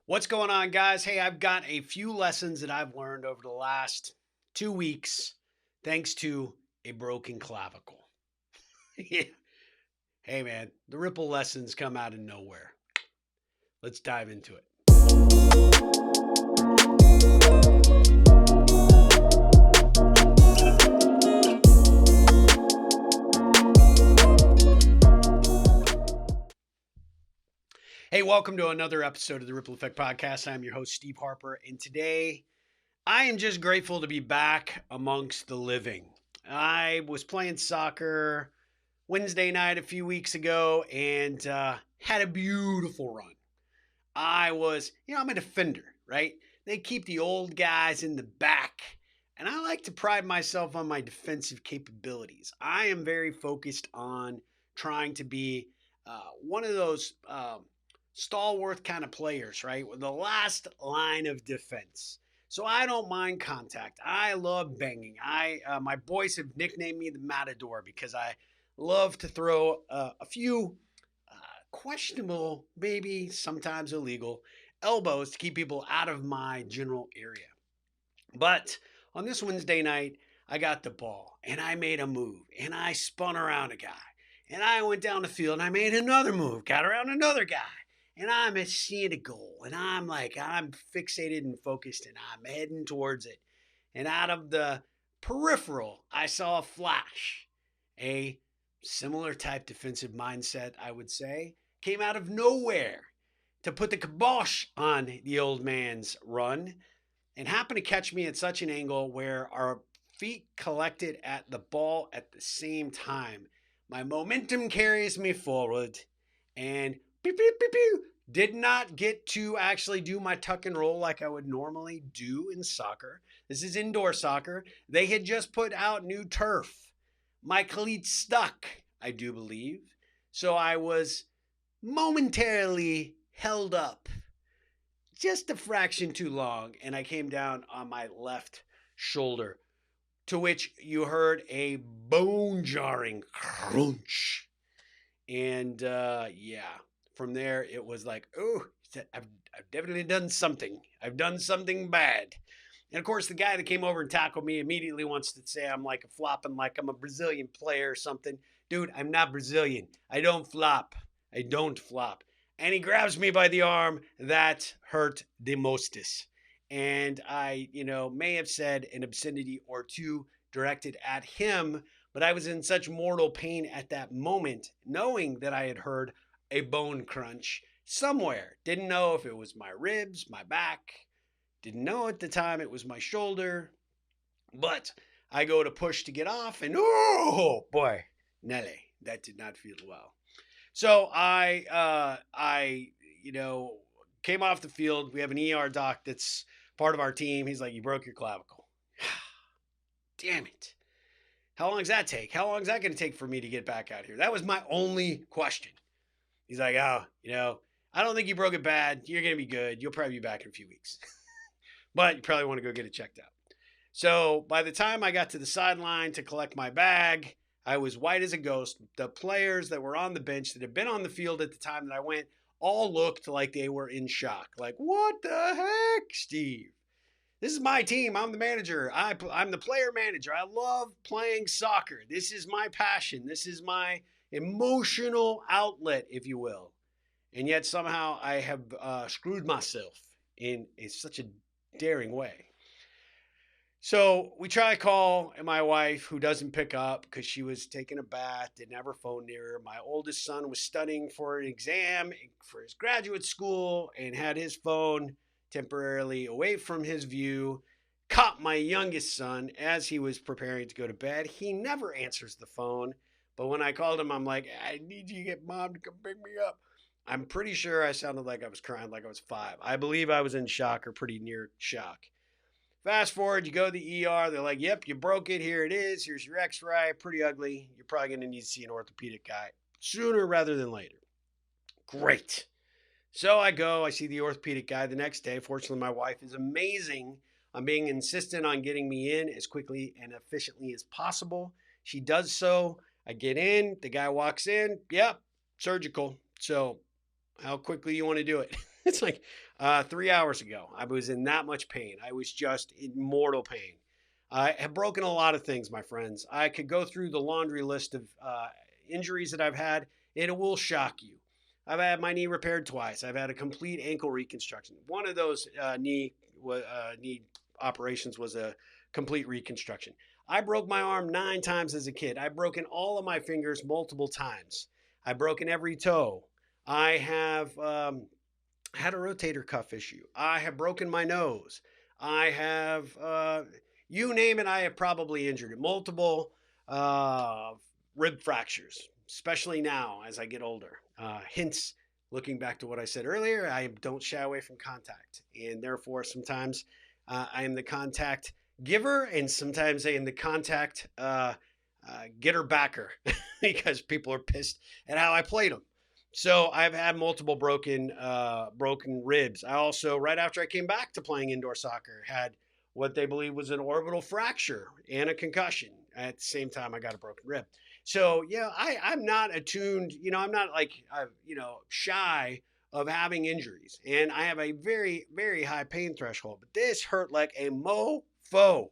What's going on, guys? Hey, I've got a few lessons that I've learned over the last 2 weeks thanks to a broken clavicle. Yeah. Hey, man, the ripple lessons come out of nowhere. Let's dive into it. Hey, welcome to another episode of the Ripple Effect Podcast. I'm your host, Steve Harper, and today I am just grateful to be back amongst the living. I was playing soccer Wednesday night a few weeks ago and had a beautiful run. I'm a defender, right? They keep the old guys in the back. And I like to pride myself on my defensive capabilities. I am very focused on trying to be one of those stalwart kind of players, right? With the last line of defense. So I don't mind contact. I love banging. My boys have nicknamed me the Matador because I love to throw a few questionable, maybe sometimes illegal elbows to keep people out of my general area. But on this Wednesday night, I got the ball and I made a move and I spun around a guy and I went down the field and I made another move, got around another guy. And I'm seeing a goal, and I'm fixated and focused, and I'm heading towards it. And out of the peripheral, I saw a flash. A similar type defensive mindset, I would say, came out of nowhere to put the kibosh on the old man's run and happened to catch me at such an angle where our feet collected at the ball at the same time. My momentum carries me forward, and pew, pew, pew, pew, did not get to actually do my tuck and roll like I would normally do in soccer. This is indoor soccer. They had just put out new turf. My cleats stuck, I do believe. So I was momentarily held up just a fraction too long, and I came down on my left shoulder, to which you heard a bone jarring crunch. And from there it was like, oh, I've definitely done something. I've done something bad. And of course, the guy that came over and tackled me immediately wants to say I'm like flopping like I'm a Brazilian player or something. Dude, I'm not Brazilian. I don't flop. I don't flop. And he grabs me by the arm. That hurt the mostest. And I, may have said an obscenity or two directed at him, but I was in such mortal pain at that moment, knowing that I had heard a bone crunch somewhere. Didn't know if it was my ribs, my back. Didn't know at the time it was my shoulder. But I go to push to get off, and oh boy, Nelly, that did not feel well. So came off the field. We have an ER doc that's part of our team. He's like, "You broke your clavicle." Damn it. How long does that take? How long is that going to take for me to get back out here? That was my only question. He's like, oh, I don't think you broke it bad. You're going to be good. You'll probably be back in a few weeks. But you probably want to go get it checked out. So by the time I got to the sideline to collect my bag, I was white as a ghost. The players that were on the bench that had been on the field at the time that I went all looked like they were in shock. Like, what the heck, Steve? This is my team. I'm the manager. I'm the player manager. I love playing soccer. This is my passion. This is my emotional outlet, if you will. And yet somehow I have screwed myself in such a daring way. So we try to call my wife, who doesn't pick up because she was taking a bath, didn't have her phone near her. My oldest son was studying for an exam for his graduate school and had his phone temporarily away from his view. Caught my youngest son as he was preparing to go to bed. He never answers the phone. But when I called him, I'm like, I need you to get mom to come pick me up. I'm pretty sure I sounded like I was crying like I was 5. I believe I was in shock or pretty near shock. Fast forward, you go to the ER. They're like, yep, you broke it. Here it is. Here's your x-ray. Pretty ugly. You're probably going to need to see an orthopedic guy sooner rather than later. Great. So I go. I see the orthopedic guy the next day. Fortunately, my wife is amazing on being insistent on getting me in as quickly and efficiently as possible. She does so. I get in. The guy walks in. Yep, surgical. So how quickly you want to do it? It's like 3 hours ago. I was in that much pain. I was just in mortal pain. I have broken a lot of things, my friends. I could go through the laundry list of injuries that I've had, and it will shock you. I've had my knee repaired twice. I've had a complete ankle reconstruction. One of those knee operations was a complete reconstruction. I broke my arm 9 times as a kid. I've broken all of my fingers multiple times. I've broken every toe. I have had a rotator cuff issue. I have broken my nose. I have, you name it, I have probably injured it. Multiple uh, rib fractures, especially now as I get older. Hence, looking back to what I said earlier, I don't shy away from contact. And therefore, sometimes I am the contact giver, and sometimes I am the contact getter backer because people are pissed at how I played them. So I've had multiple broken ribs. I also, right after I came back to playing indoor soccer, had what they believe was an orbital fracture and a concussion. At the same time, I got a broken rib. So yeah, I'm not attuned. I'm not like shy of having injuries, and I have a very very high pain threshold. But this hurt like a mofo,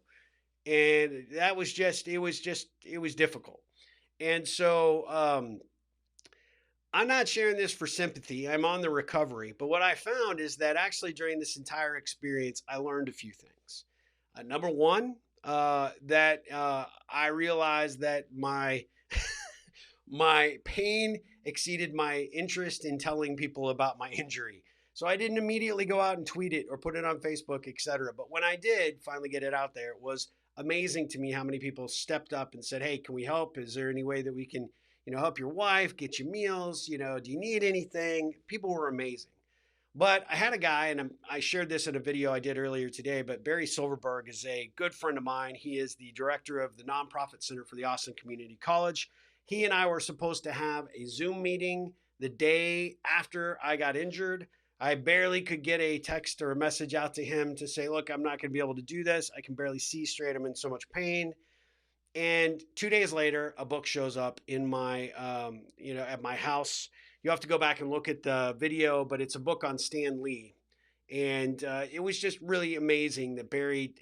and that was just it was difficult. And so I'm not sharing this for sympathy. I'm on the recovery. But what I found is that actually during this entire experience, I learned a few things. Number one, that I realized that my my pain exceeded my interest in telling people about my injury. So I didn't immediately go out and tweet it or put it on Facebook, etc. But when I did finally get it out there, it was amazing to me how many people stepped up and said, "Hey, can we help? Is there any way that we can, help your wife, get you meals? Do you need anything?" People were amazing. But I had a guy, and I shared this in a video I did earlier today, but Barry Silverberg is a good friend of mine. He is the director of the Nonprofit Center for the Austin Community College. He and I were supposed to have a Zoom meeting the day after I got injured. I barely could get a text or a message out to him to say, "Look, I'm not going to be able to do this. I can barely see straight. I'm in so much pain." And 2 days later, a book shows up in my, at my house. You have to go back and look at the video, but it's a book on Stan Lee. And it was just really amazing that Barry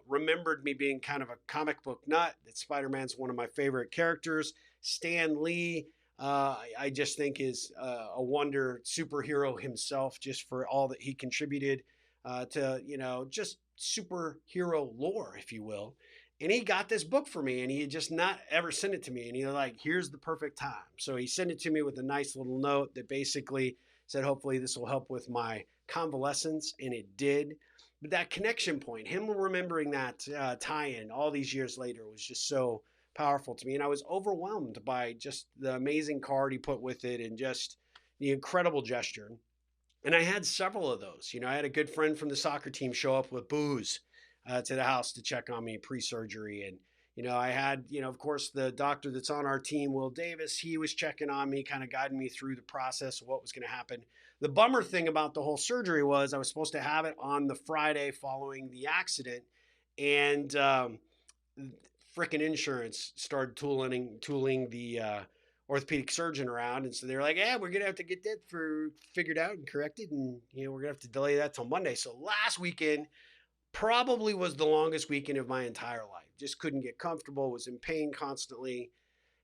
remembered me being kind of a comic book nut, that Spider Man's one of my favorite characters. Stan Lee, I just think is a wonder superhero himself, just for all that he contributed to, just superhero lore, if you will. And he got this book for me, and he had just not ever sent it to me. And he was like, "Here's the perfect time." So he sent it to me with a nice little note that basically said, "Hopefully this will help with my convalescence," and it did. But that connection point, him remembering that tie-in all these years later, was just so powerful to me. And I was overwhelmed by just the amazing card he put with it and just the incredible gesture. And I had several of those. I had a good friend from the soccer team show up with booze to the house to check on me pre-surgery. And, I had, of course, the doctor that's on our team, Will Davis, he was checking on me, kind of guiding me through the process of what was going to happen. The bummer thing about the whole surgery was I was supposed to have it on the Friday following the accident. And frickin' insurance started tooling the orthopedic surgeon around. And so they're like, "Yeah, we're going to have to get that figured out and corrected. And, we're going to have to delay that till Monday." So last weekend probably was the longest weekend of my entire life. Just couldn't get comfortable, was in pain constantly,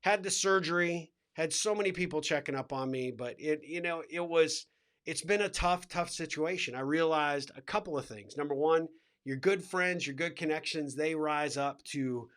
had the surgery, had so many people checking up on me, but it's been a tough situation. I realized a couple of things. Number one, your good friends, your good connections, they rise up to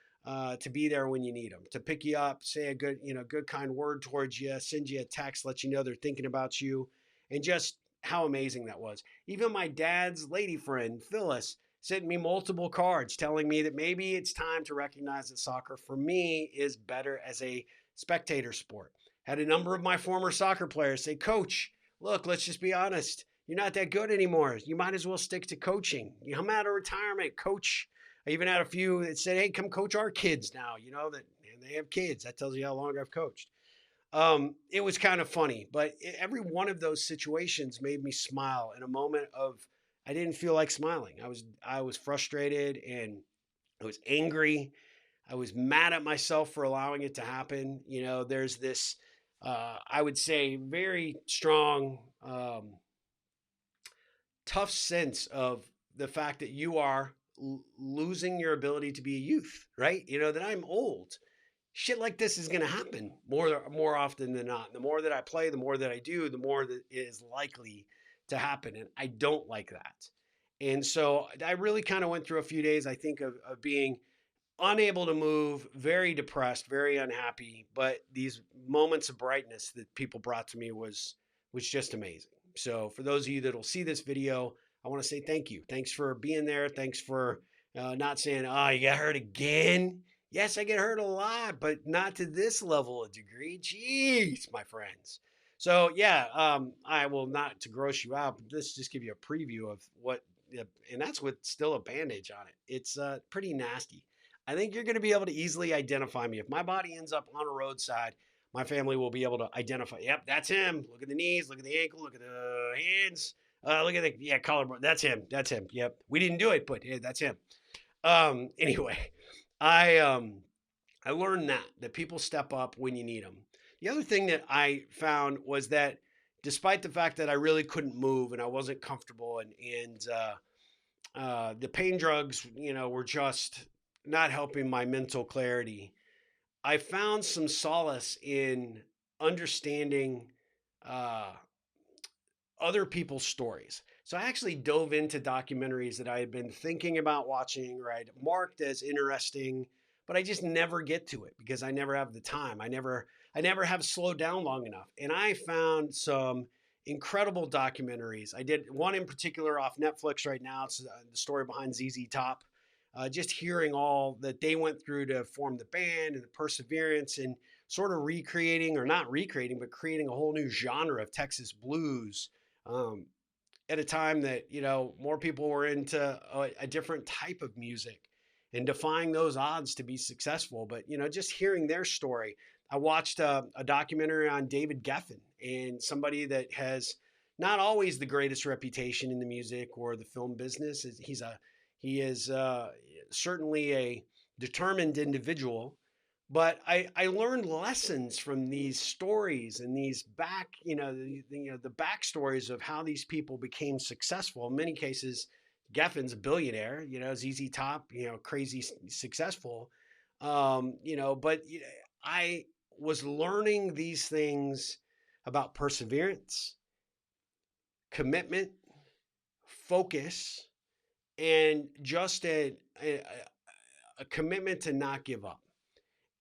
be there when you need them, to pick you up, say a good kind word towards you, send you a text, let you know they're thinking about you, and just how amazing that was. Even my dad's lady friend, Phyllis, sent me multiple cards telling me that maybe it's time to recognize that soccer for me is better as a spectator sport. Had a number of my former soccer players say, "Coach, look, let's just be honest. You're not that good anymore. You might as well stick to coaching. You come out of retirement, coach." I even had a few that said, "Hey, come coach our kids now." And they have kids. That tells you how long I've coached. It was kind of funny, but every one of those situations made me smile in a moment of I didn't feel like smiling. I was frustrated, and I was angry. I was mad at myself for allowing it to happen. There's this I would say very strong tough sense of the fact that you are losing your ability to be a youth, right? That I'm old. Shit like this is going to happen more often than not. The more that I play, the more that I do, the more that it is likely to happen, and I don't like that. And so I really kind of went through a few days, I think, of being unable to move, very depressed, very unhappy. But these moments of brightness that people brought to me was just amazing. So for those of you that will see this video, I want to say thank you. Thanks for being there. Thanks for not saying, "Oh, you got hurt again." Yes, I get hurt a lot, but not to this level of degree. Jeez, my friends. So yeah, I will not to gross you out, but this just give you a preview of what, and that's with still a bandage on it. It's pretty nasty. I think you're going to be able to easily identify me. If my body ends up on a roadside, my family will be able to identify. Yep, that's him. Look at the knees, look at the ankle, look at the hands, look at the collarbone. That's him. That's him. Yep, we didn't do it, but yeah, that's him. Anyway, I learned that people step up when you need them. The other thing that I found was that despite the fact that I really couldn't move and I wasn't comfortable, and the pain drugs, were just not helping my mental clarity, I found some solace in understanding uh, other people's stories. So I actually dove into documentaries that I had been thinking about watching, right? Marked as interesting, but I just never get to it because I never have the time. I never have slowed down long enough. And I found some incredible documentaries. I did one in particular off Netflix right now. It's the story behind ZZ Top. Just hearing all that they went through to form the band and the perseverance and sort of recreating, or not recreating, but creating a whole new genre of Texas blues, um, at a time that more people were into a different type of music and defying those odds to be successful. But just hearing their story, I watched a documentary on David Geffen, and somebody that has not always the greatest reputation in the music or the film business. He is certainly a determined individual, but I learned lessons from these stories and these the backstories of how these people became successful. In many cases, Geffen's a billionaire, ZZ Top, crazy successful, but I was learning these things about perseverance, commitment, focus, and just a commitment to not give up.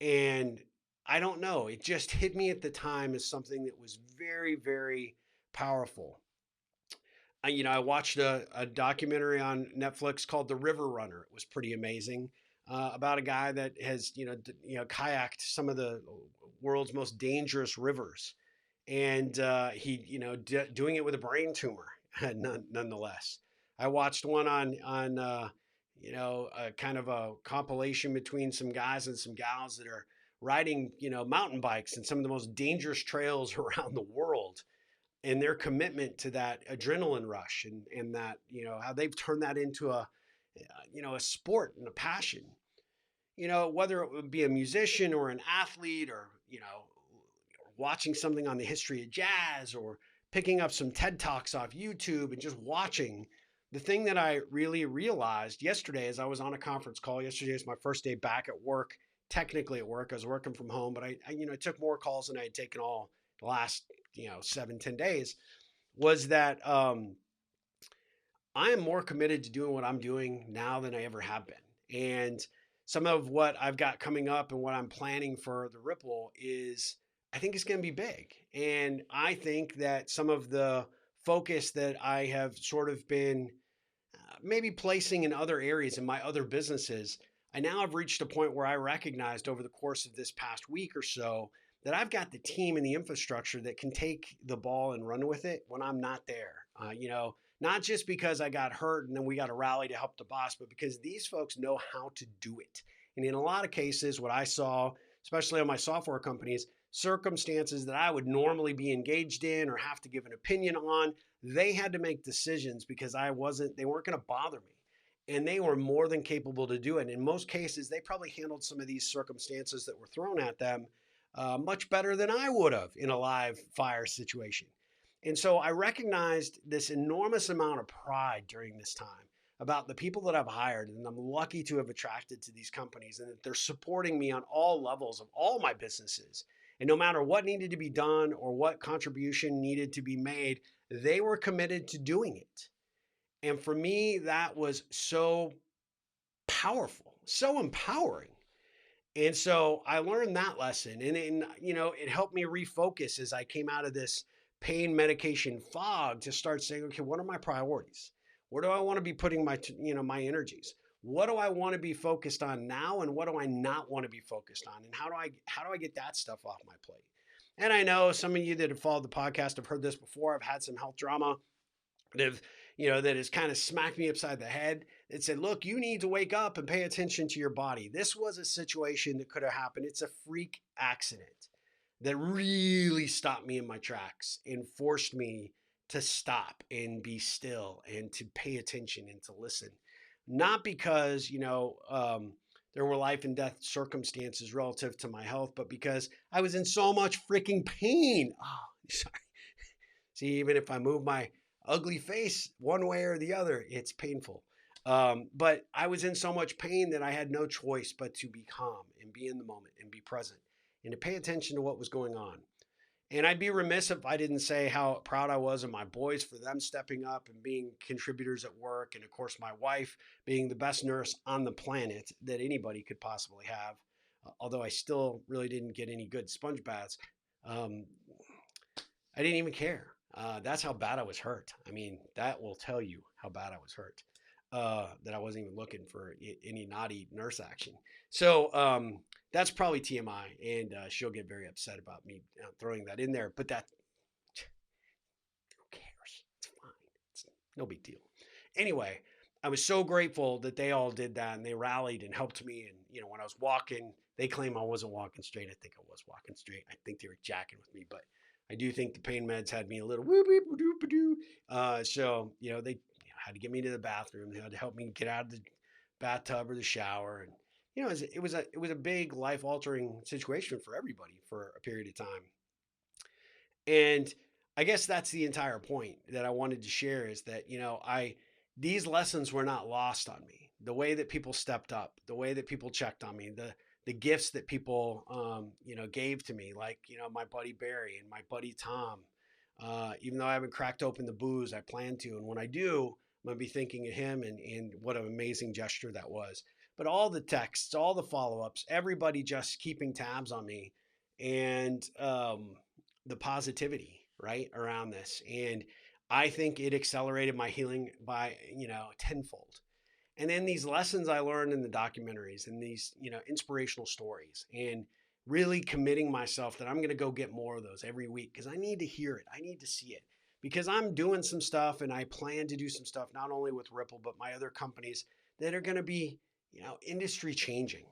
And I don't know, it just hit me at the time as something that was very, very powerful. I watched a documentary on Netflix called The River Runner. It was pretty amazing, about a guy that has, kayaked some of the world's most dangerous rivers. And he, doing it with a brain tumor, nonetheless. I watched one on kind of a compilation between some guys and some gals that are riding, mountain bikes and some of the most dangerous trails around the world, and their commitment to that adrenaline rush, and that, how they've turned that into a sport and a passion, whether it would be a musician or an athlete, or, watching something on the history of jazz, or picking up some TED Talks off YouTube and just watching. The thing that I really realized yesterday, as I was on a conference call, yesterday was my first day back at work, technically at work. I was working from home, but I took more calls than I had taken all the last, 7-10 days, was that I am more committed to doing what I'm doing now than I ever have been. And some of what I've got coming up and what I'm planning for the Ripple is, I think it's going to be big. And I think that some of the focus that I have sort of been maybe placing in other areas in my other businesses, I now have reached a point where I recognized over the course of this past week or so that I've got the team and the infrastructure that can take the ball and run with it when I'm not there. Not just because I got hurt and then we got to rally to help the boss, but because these folks know how to do it. And in a lot of cases, what I saw, especially on my software companies, circumstances that I would normally be engaged in or have to give an opinion on, they had to make decisions because they weren't going to bother me. And they were more than capable to do it. And in most cases, they probably handled some of these circumstances that were thrown at them much better than I would have in a live fire situation. And so I recognized this enormous amount of pride during this time about the people that I've hired, and I'm lucky to have attracted to these companies, and that they're supporting me on all levels of all my businesses. And no matter what needed to be done or what contribution needed to be made, they were committed to doing it. And for me, that was so powerful, so empowering. And so I learned that lesson, and it helped me refocus as I came out of this pain medication fog to start saying, okay, what are my priorities? Where do I want to be putting my energies? What do I want to be focused on now, and what do I not want to be focused on? And how do I get that stuff off my plate? And I know some of you that have followed the podcast have heard this before. I've had some health drama that have, that has kind of smacked me upside the head. It said, look, you need to wake up and pay attention to your body. This was a situation that could have happened. It's a freak accident that really stopped me in my tracks and forced me to stop and be still and to pay attention and to listen. Not because, there were life and death circumstances relative to my health, but because I was in so much freaking pain. Oh, sorry. See, even if I move my ugly face one way or the other, it's painful. But I was in so much pain that I had no choice but to be calm and be in the moment and be present and to pay attention to what was going on. And I'd be remiss if I didn't say how proud I was of my boys for them stepping up and being contributors at work. And of course, my wife being the best nurse on the planet that anybody could possibly have. Although I still really didn't get any good sponge baths. I didn't even care. That's how bad I was hurt. I mean, that will tell you how bad I was hurt. That I wasn't even looking for any naughty nurse action. So that's probably TMI, and she'll get very upset about me throwing that in there. But who cares? It's fine. It's no big deal. Anyway, I was so grateful that they all did that, and they rallied and helped me. And when I was walking, they claim I wasn't walking straight. I think I was walking straight. I think they were jacking with me, but I do think the pain meds had me a little whoop whoop whoop doo. So they had to get me to the bathroom. They had to help me get out of the bathtub or the shower, and it was a big life altering situation for everybody for a period of time. And I guess that's the entire point that I wanted to share is that these lessons were not lost on me. The way that people stepped up, the way that people checked on me, the gifts that people gave to me, like my buddy Barry and my buddy Tom. Even though I haven't cracked open the booze, I plan to, and when I do, I'm gonna be thinking of him and what an amazing gesture that was. But all the texts, all the follow-ups, everybody just keeping tabs on me, and the positivity right around this, and I think it accelerated my healing by tenfold. And then these lessons I learned in the documentaries and these inspirational stories, and really committing myself that I'm going to go get more of those every week because I need to hear it. I need to see it because I'm doing some stuff, and I plan to do some stuff not only with Ripple but my other companies that are going to be industry changing.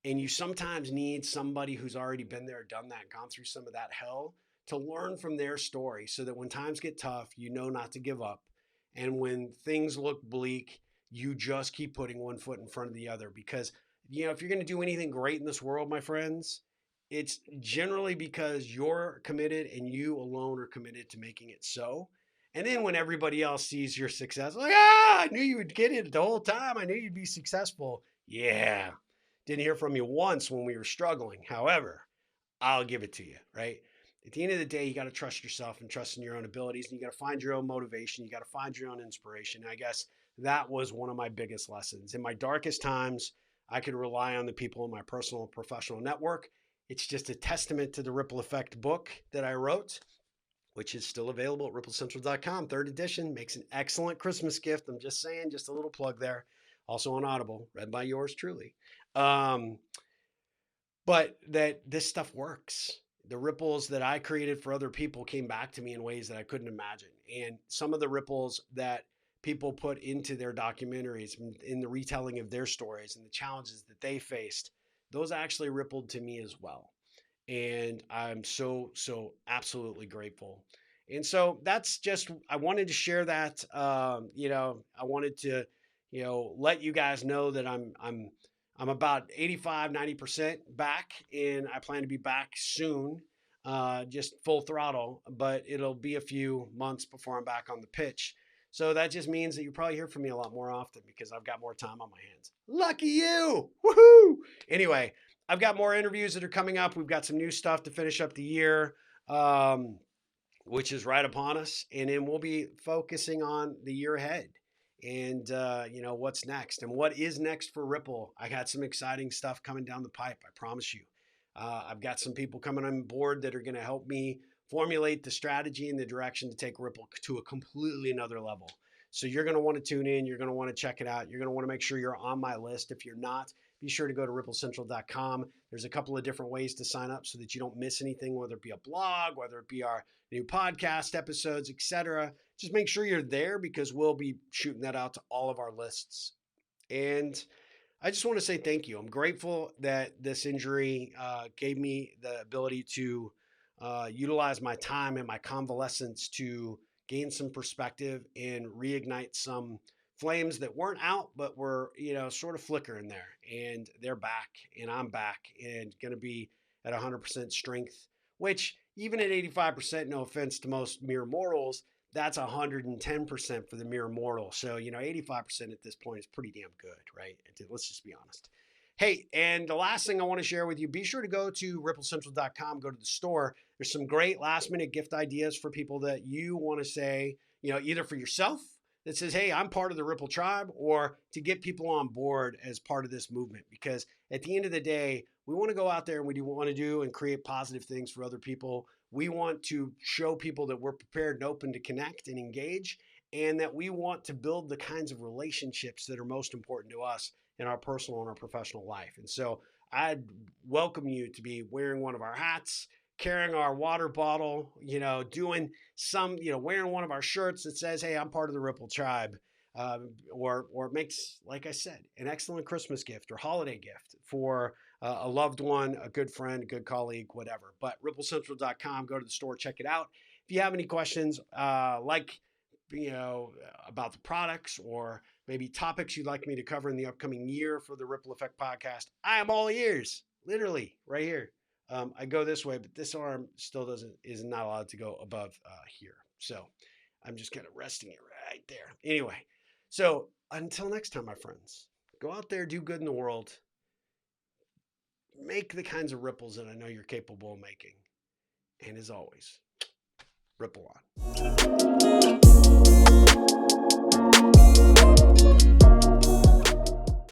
And you sometimes need somebody who's already been there, done that, gone through some of that hell to learn from their story so that when times get tough, not to give up. And when things look bleak, you just keep putting one foot in front of the other. Because, if you're going to do anything great in this world, my friends, it's generally because you're committed and you alone are committed to making it so. And then when everybody else sees your success, like, I knew you would get it the whole time. I knew you'd be successful. Yeah. Didn't hear from you once when we were struggling. However, I'll give it to you, right? At the end of the day, you got to trust yourself and trust in your own abilities, and you got to find your own motivation. You got to find your own inspiration. And I guess that was one of my biggest lessons. In my darkest times, I could rely on the people in my personal and professional network. It's just a testament to the Ripple Effect book that I wrote, which is still available at ripplecentral.com. Third edition makes an excellent Christmas gift. I'm just saying, just a little plug there. Also on Audible, read by yours truly. But that this stuff works. The ripples that I created for other people came back to me in ways that I couldn't imagine. And some of the ripples that people put into their documentaries, in the retelling of their stories and the challenges that they faced, those actually rippled to me as well. And I'm so absolutely grateful. And so that's just, I wanted to share that. I wanted to, let you guys know that I'm about 85, 90% back, and I plan to be back soon. just full throttle, but it'll be a few months before I'm back on the pitch. So that just means that you probably hear from me a lot more often because I've got more time on my hands. Lucky you! Woohoo! Anyway, I've got more interviews that are coming up. We've got some new stuff to finish up the year, which is right upon us. And then we'll be focusing on the year ahead and, what's next and what is next for Ripple. I got some exciting stuff coming down the pipe. I promise you. I've got some people coming on board that are going to help me formulate the strategy and the direction to take Ripple to a completely another level. So you're going to want to tune in. You're going to want to check it out. You're going to want to make sure you're on my list. If you're not, be sure to go to ripplecentral.com. There's a couple of different ways to sign up so that you don't miss anything, whether it be a blog, whether it be our new podcast episodes, etc. Just make sure you're there because we'll be shooting that out to all of our lists. And I just want to say thank you. I'm grateful that this injury gave me the ability to utilize my time and my convalescence to gain some perspective and reignite some flames that weren't out, but were, sort of flickering there. And they're back, and I'm back, and going to be at 100% strength, which even at 85%, no offense to most mere mortals, that's 110% for the mere mortal. So, 85% at this point is pretty damn good, right? Let's just be honest. Hey, and the last thing I want to share with you, be sure to go to ripplecentral.com, go to the store. There's some great last minute gift ideas for people that you want to say, either for yourself that says, hey, I'm part of the Ripple tribe, or to get people on board as part of this movement. Because at the end of the day, we want to go out there and we do want to do and create positive things for other people. We want to show people that we're prepared and open to connect and engage, and that we want to build the kinds of relationships that are most important to us in our personal and our professional life. And so I'd welcome you to be wearing one of our hats, carrying our water bottle, doing some, wearing one of our shirts that says, hey, I'm part of the Ripple tribe. Or makes, like I said, an excellent Christmas gift or holiday gift for a loved one, a good friend, a good colleague, whatever. But ripplecentral.com, go to the store, check it out. If you have any questions, about the products or maybe topics you'd like me to cover in the upcoming year for the Ripple Effect podcast, I am all ears, literally right here. I go this way, but this arm still is not allowed to go above here. So I'm just kind of resting it right there. Anyway, so until next time, my friends, go out there, do good in the world, make the kinds of ripples that I know you're capable of making. And as always, ripple on.